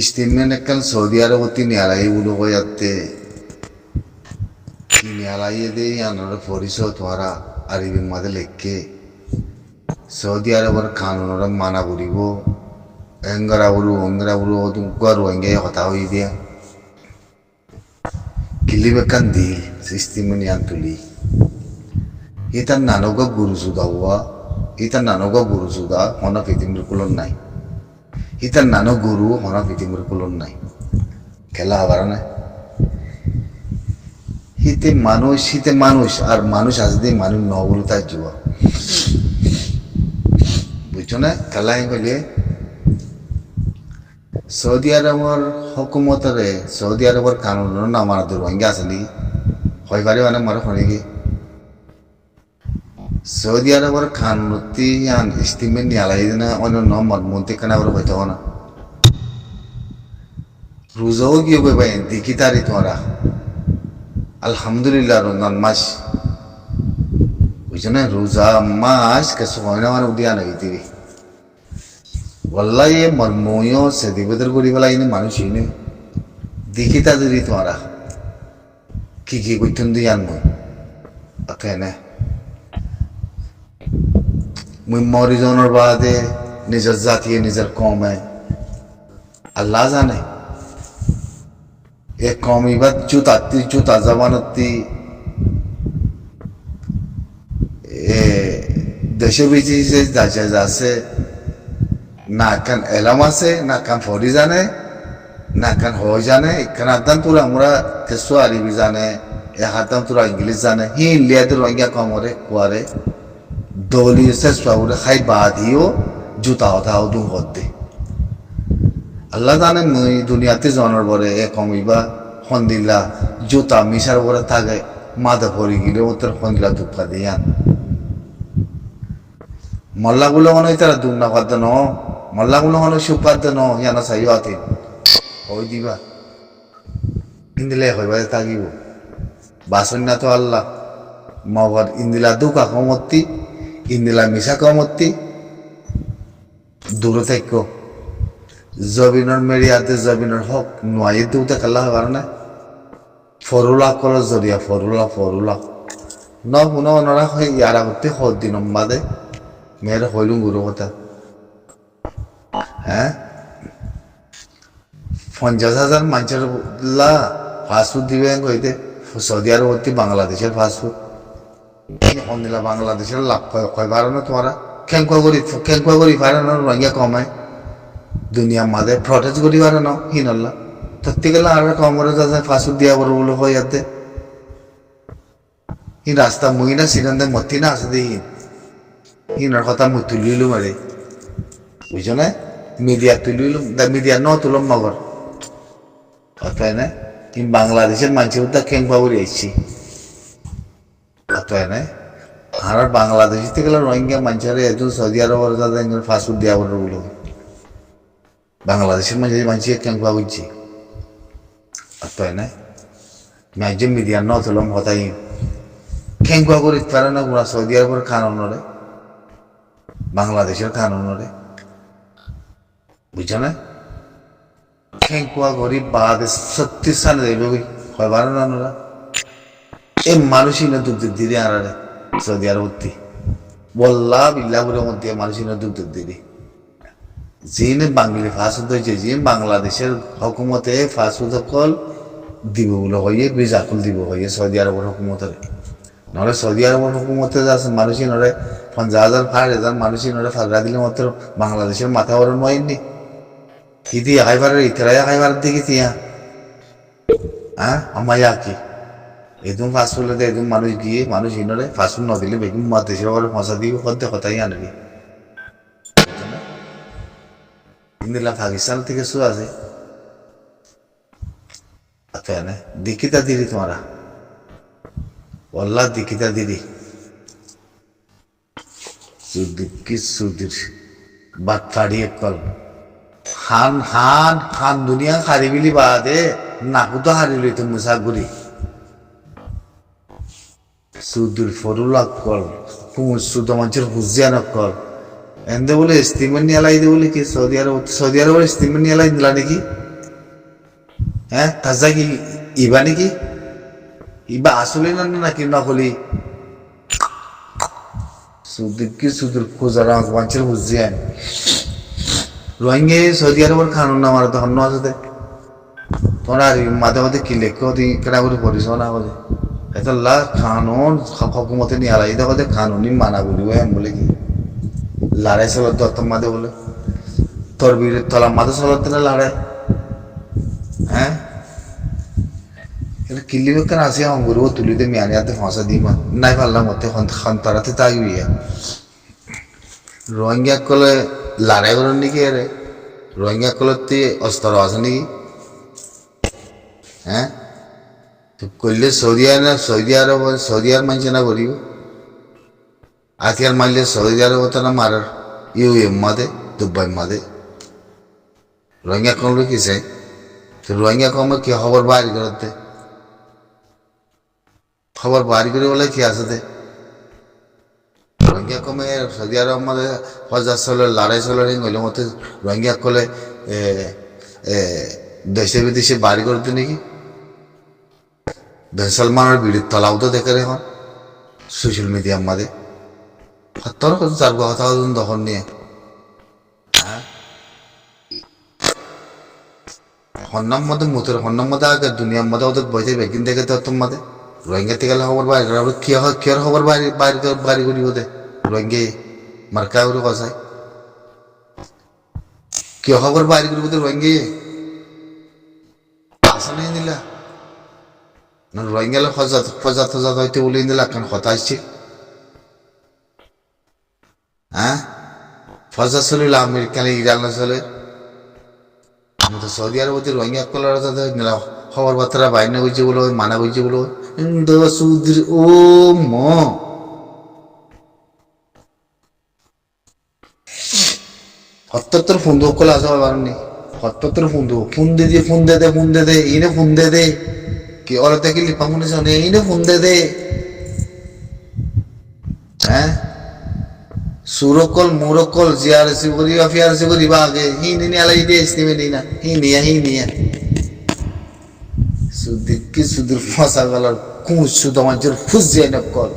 Istimewa kan Saudi Arabia nialai ulu koyatte nialai de yanara foriso tuara aribin madelekke Saudi Arabia kanunora mana buribo engara ulu odum garu enge hota hoidia kilibe kan deal istimewa niantuli itan nanoga guru sudawa itan nanoga guru suda hona fitimur kulon nai itan nano guru hona fitimur kulon nai kela abarana hite মানুষ আর মানুষ আসলে মানুষ noble তাই জুয়া বুঝছো না খেলাই হইলে সৌদি আরবের হুকুমতরে সৌদি আরবের কানুন না আমার দুর্ভাগ্য আছে নি হয় পারে মানে মারা হনে কি সৌদি আরবের কানুনতি আন ইস্তিমেন নিয়ালাই না অন্য নম্বর মন্ত্রী কানা বড় হইতো না রোজাও কি হবে ভাই দেখি তারি তোরা Alhamdulillah Ramadan mas বুঝছো না রোজা মাস কেসো হয় না মানে উদিয়া নাই দিবি wallahi মর্ময় সে দিবদের করি ফেলাই নি মানুষ ইনে দেখি তাদের তোরা কি কইতেন দি আনবো ওকে না মুই মরি জনের বাদে নিজের জাতি নিজের কমে আল্লাহ জানে एक कौमी बात जुता जमानती देशे बीची से दाचे जासे ना कन एलामा से ना कन फौरी जाने ना कन हो जाने कनातन तुरा मुरा केसो आरी भी जाने या हाथम तुरा इंग्लिश जाने ही लिया तो रोंगिया कमरे कुआरे दोली से स्वाउरे खाई बात ही हो जुता होता हो दूं होते আল্লাহ জানে মই দুনিয়াতে জনের পরে এক কমিবা হন্দিলা জুতা মিশার পরে থাকে মাথা পরি গেলে ওদের হন্দিলা দুঃখা দিয়ান মল্লাগুলো মনে হয় তারা দুম না পারত ন মল্লাগুলো মনে সুখ পারত ন ইয়ানা চাই আতিন হই দিবা ইন্দিলে হইবা থাকিব বাসন না তো আল্লাহ মগর ইন্দিলা দুকা কমতি ইন্দিলা মিশা কমতি দূরে থাকো জবিনের মেরিয়াতে জবিনের হক নোয়াই দিতে খেলা হয় না ফরুলা কর জরিয়া ফরুলা ন শুনো নরা হয় ইয়ার আগতে সদ দিন বাদে মেয়ের হইলুম গুরু কথা হ্যাঁ 50,000 মানুষের ফাস্টফুড দিবে কইতে সৌদি আরব বাংলাদেশের ফাস্টফুড অন্যলা বাংলাদেশের লাভ কয় পারো না তোমরা খেঙ্কুয়া করি পারে না রঙিয়া কমায় দুনিয়া মাঝে প্রটেস্ট করি পারে না হিনল্লা ধরতে গেলে আর কমরে যাচ্ছে ফাঁসুর দিয়া বড় বলে হয়ে যাতে হি রাস্তা মুই না সিদ্ধান্তে মতি না আছে দেখি হিনার কথা মুই তুলিলু মারে বুঝছো না মিডিয়া তুলিলু মিডিয়া ন তুলম মগর অতএব না কিন্তু বাংলাদেশের মানুষের তা খেংপা করে এসছি অতএব না আর বাংলাদেশ থেকে গেলে রোহিঙ্গা মানুষের একজন সৌদি আরবের যাতে ফাঁসুর দিয়া বড় বলে বাংলাদেশের মানুষের কেঙ্কা বুঝছি তাই না ম্যাজে মিডিয়া ন তুলম হতাই কেঙ্কা করি পারে না গুণা সৌদি আরবের কানুনরে বাংলাদেশের কানুনরে বুঝছো না কেঙ্কা করি বাদে 36 সালে দেবে হয় পারে না ওরা এই মানুষই না দুধ দিদি আনারে সৌদি আরবতি বল্লা বিল্লাপুরের মধ্যে মানুষই না দুধ দিদি যিনি বাঙালি ফাঁসুদ হয়েছে যিনি বাংলাদেশের হকুমতে ফাঁসুদ কল দিব বলে হইয়ে বিজাকুল দিব হইয়ে সৌদি আরবের হকুমতের নহলে সৌদি আরবের হকুমতে যাচ্ছে মানুষই নরে 50,000 5,000 মানুষই নরে ফাঁকরা দিলে মাত্র বাংলাদেশের মাথা বড় নয়নি ইতি খাইবারের ইতরাইয়া খাইবার দিকে তিয়া হ্যাঁ আমায়া কি এদম ফাঁসুলে এদম মানুষ গিয়ে মানুষ ইনরে ফাঁসুল ন দিলে বেগুন দেশের ওপরে ফসা দিব হতে কথাই আনবি ইন্দিলা পাকিস্তান থেকে শু আছে আচ্ছা না দিকিতা দিদি তোমারা ওল্লা দিকিতা দিদি সুদির বাদ ফাড়িয়ে কল হান দুনিয়া হারিবিলি বাদে নাকু তো হারিলি তো মুসাগুরি সুদুর ফরুলা কল সুদ মানুষের হুজিয়ান কল এন্দে বলে ইস্তিমের নিয়ে লাই বলে কি সৌদি আরবের ইস্তিমের নিয়ে লাই দিলা নাকি হ্যাঁ তাজা কি ইবা নাকি ইবা আসলে না নাকি নকলি সুদীর কি সুদূর খোঁজার বাঞ্চের বুঝছি আন রোহিঙ্গে সৌদি আরবের কানুন না মারা তখন আছে তোমরা আর মাঝে মাঝে কি লেখো দি কেনা করে পড়িস না বলে এটা লা কানুন হকুমতে নিয়ে আলাই দেখো যে কানুনি মানা বলিব এম বলে কি লড়াই চলত তোর মাঝে বলে তোর বিরুদ্ধে তলার মাঝে চলত না লড়াই হ্যাঁ এটা কিল্লি বেকার আসি অঙ্গুর তুলিতে মিয়ানিয়াতে ফাঁসা দিই মা নাই পারলাম মতে খান্তারাতে তাগবি রোহিঙ্গা কলে লড়াই করেন নাকি আরে রোহিঙ্গা কলতে অস্ত্র আছে নাকি হ্যাঁ তো করলে সৌদি আরব মানছে না করিব আজকাল মারলে সৌদি আরব তো না মারার এম মাদে দুবাই মাদে রোহিঙ্গা কমলে কি চাই তো রোহিঙ্গা কমলে কি খবর বাইর করতে খবর বাইর করে বলে কি আছে দে রোহিঙ্গা কমে সৌদি আরব মাদে ফজা চলে লড়াই চলে হইলে মতে রোহিঙ্গা কলে দেশে বিদেশে বাড়ি করতে নাকি সলমানের ভিডিও তলাও তো দেখে এখন সোশ্যাল মিডিয়ার মাঝে তোর চার কথা দখল নিয়ে হন্নার মধ্যে মুতের হন্নার মধ্যে আগে দুনিয়ার মধ্যে ওদের বইতে বেকিন দেখে তো তোর মধ্যে রোহিঙ্গা থেকে খবর বাইরে কি হয় কেয়ার খবর বাইরে বাইরে বাড়ি করি ওদের রোহিঙ্গে মার্কা করে বসায় কে খবর বাইরে করি ওদের রোহিঙ্গে আসা নেই নিলা না রোহিঙ্গালে ফজা হইতে বলে দিলা কেন কথা আসছে হ্যাঁ ফজা চলিল আমেরিকান ইরান চলে আমি তো সৌদি আরবতে রোহিঙ্গা কলার নিলাম খবর বার্তা বাইরে বুঝছে বলো মানা বুঝছে বলো সুদির ও ম হত্তর ফোন কলে আসা পারেননি হত্তর ফোন দে ইনে ফোন দে কি ওরা দেখে লিপা মনে শোনে ইনে ফোন দে হ্যাঁ সুরকল মুরকল জিআরসি করি অফিয়ারসি করি আগে হি নি আলাই দিয়ে ইসনিমে নি না হি নিয়া সুদূর ফাঁসা গলার কুঁচ শুধু মানুষের ফুস যায় না কল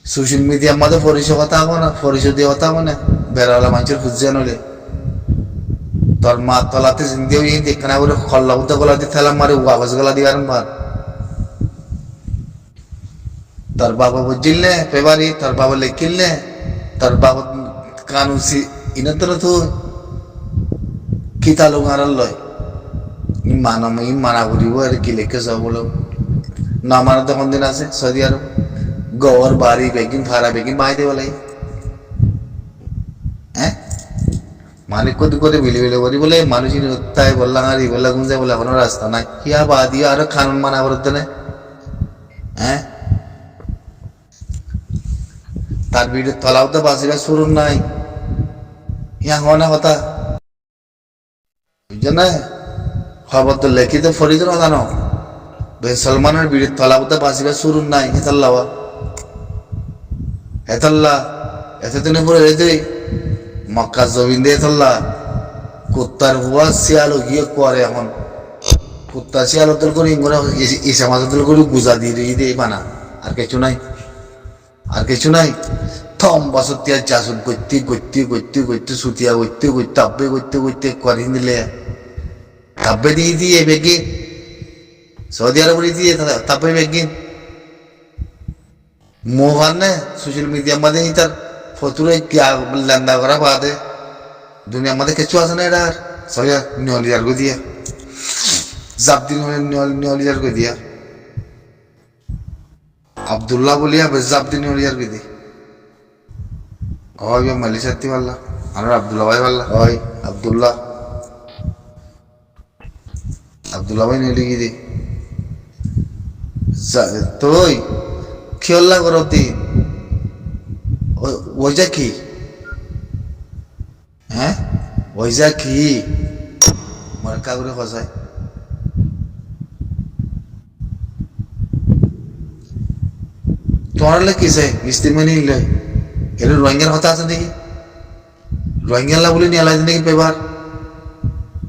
সোশ্যাল মিডিয়ার মাঝে পরিচয় কথা হবো না পরিচয় দিয়ে কথা হবো না বেড়াওয়ালা মানুষের ফুস যায় নলে তোর মা তলাতে জিন্দিও এই দেখনা করে খল্লা উদ্দা গলা দিয়ে থেলাম মারে আওয়াজ গলা দিয়ে আর মার তোর বাবা বুঝিল নে পেবারি তোর বাবা লেখিল নে তোর বাবা কানুসি ইনা তোর তো কিতা লোক আর লয় মানা করিব আর কি লেখে সব বলো না মানা তখন দিন আছে সৌদি আরব গড় বাড়ি বেগিন ভাড়া বেগিন মাই দে বলাই হ্যাঁ মালিক কত করে বিলি করি বলে মানুষই তাই বললাম আর ই বললাম গুঞ্জে বলে এখনো রাস্তা নাই ইয়া বাদিয়া আরো কানুন মানা করতে না হ্যাঁ তার ভিডিও তলাও তো বাসিরা শুরু নাই ইয়া হওয়া কথা বুঝছো না খবর তো লেখিত ফরিদ জানো সলমানের ভিডিও তলাও তো বাসিরা শুরু নাই হেতাল্লা এতদিনে পরে রেতে মক্কা জমিন দিয়ে এতল্লা কুত্তার হুয়া শিয়াল গিয়ে করে এখন কুত্তা শিয়াল তোর করে ইসা মাছ তোর করে গুজা দিয়ে বানা আর কিছু নাই থম বছর তিয়া চাষুন করতে সুতিয়া করতে করে দিলে তাব্বে দিয়ে বেগে সৌদি আরব দিয়ে তাব্বে বেগে মোহন ने सोशल मीडिया मध्ये तर फतुरे क्या लंदा करा बात है दुनिया मध्ये किचु असं नाही यार सगळ्या न्यूलियर को दिया जाब्दी न्यूलियर को दिया अब्दुल्ला बोलिया बस जाब्दी न्यूलियर को दी और ये मलिशती वाला अरे अब्दुल्ला भाई वाला ओए अब्दुल्ला भाई ने लिखी दी तो খেয়াল্লা করতে ওইটা কি হ্যাঁ ওইটা কি মার্কা করে খসায় তোমার কি চাই ইস্তিমে নিলে এটা রোহিঙ্গার কথা আছে নাকি রোহিঙ্গালা বলে নিয়ে আলাই নাকি পেপার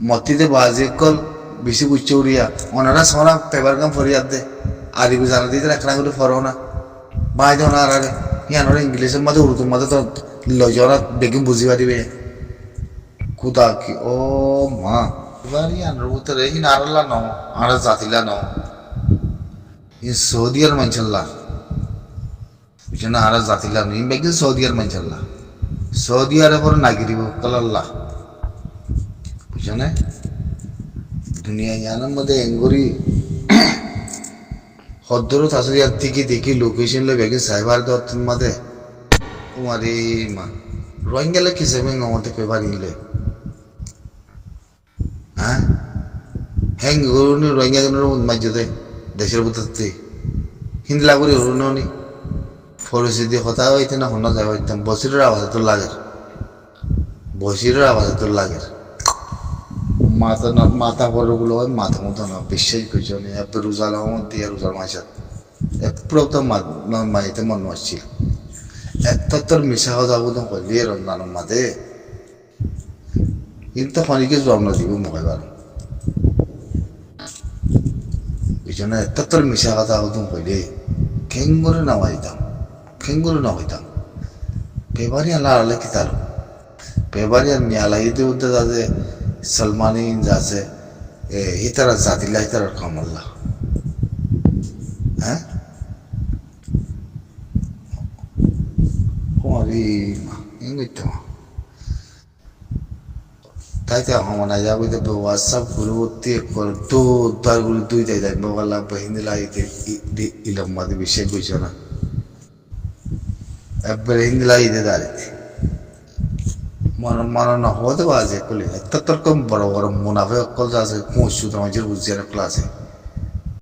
মতিতে বাজে কল বেশি বুঝছে উড়িয়া ওনারা সোনা পেপার কাম ফরিয়াদ দে আরবি জানা দিতে একখানা করে ফরো না বাই দেও না আরে ইয়ানোর ইংলিশের মধ্যে উর্দুর মধ্যে তো লজরা বেগিন বুঝি পারিবে কুদা কি ও মা এবার ইয়ানোর ভিতরে ইন আরলা ন আর জাতিলা ন ইন সৌদিয়ার মানছাল্লা বুঝছেন আর জাতিলা ন ইন বেগিন সৌদিয়ার মানছাল্লা সৌদি আরবের নাগরিক কলাল্লা বুঝছেন দুনিয়া ইয়ানোর মধ্যে এঙ্গুরি হদ্দরত আসলে ইয়ার থেকে দেখি লোকেশন লে বেগে সাইবার দত্তর মধ্যে তোমারে মা রোহিঙ্গালে কি সেবে আমাদের পেপার ইলে হ্যাঁ হ্যাং গরুনি রোহিঙ্গা গরুর মাঝে দেশের ভিতরতে হিন্দি লাগরি হরুনি পরিস্থিতি কথা হইতে না শোনা যায় হইতাম বসিরের আওয়াজ তোর লাগে বসিরের আওয়াজ তোর লাগে মাথা না মাথা বড়গুলো হয় মাথা মতো না বিশ্বাস করছো না এত রোজা লাগাম দিয়ে রোজার মাসাত এপ্রব তো মাইতে মন আসছিল এত তোর মিশা যাবো তো করলি রমজানের মাঝে কিন্তু খনিকে জন্ম দিব মকাইবার বুঝছো না এত তোর মিশা কথা হতো কইলে খেঙ্গুরে না হইতাম খেঙ্গুরে না হইতাম পেবারি আল্লাহ আল্লাহ কি তার পেবারি আর নিয়ালা ইতে উদ্দে যাতে সলমানি যাচ্ছে হিতারা জাতিলা হিতারার কামাল্লা হ্যাঁ কুমারী মা ইঙ্গিত তাইতে হমানা যাবো তো হোয়াটসঅ্যাপ পূর্ববর্তী তো উদ্ধারগুলি দুই তাই যাই বাবা হিন্দি লাগিতে ইলাম মাঝে বিষয় বুঝছো না একবারে হিন্দি লাগিতে দাঁড়িয়ে mana na hoda waje kuli tatar kom baro baro munafiq kol jase kusu to majir buziya klase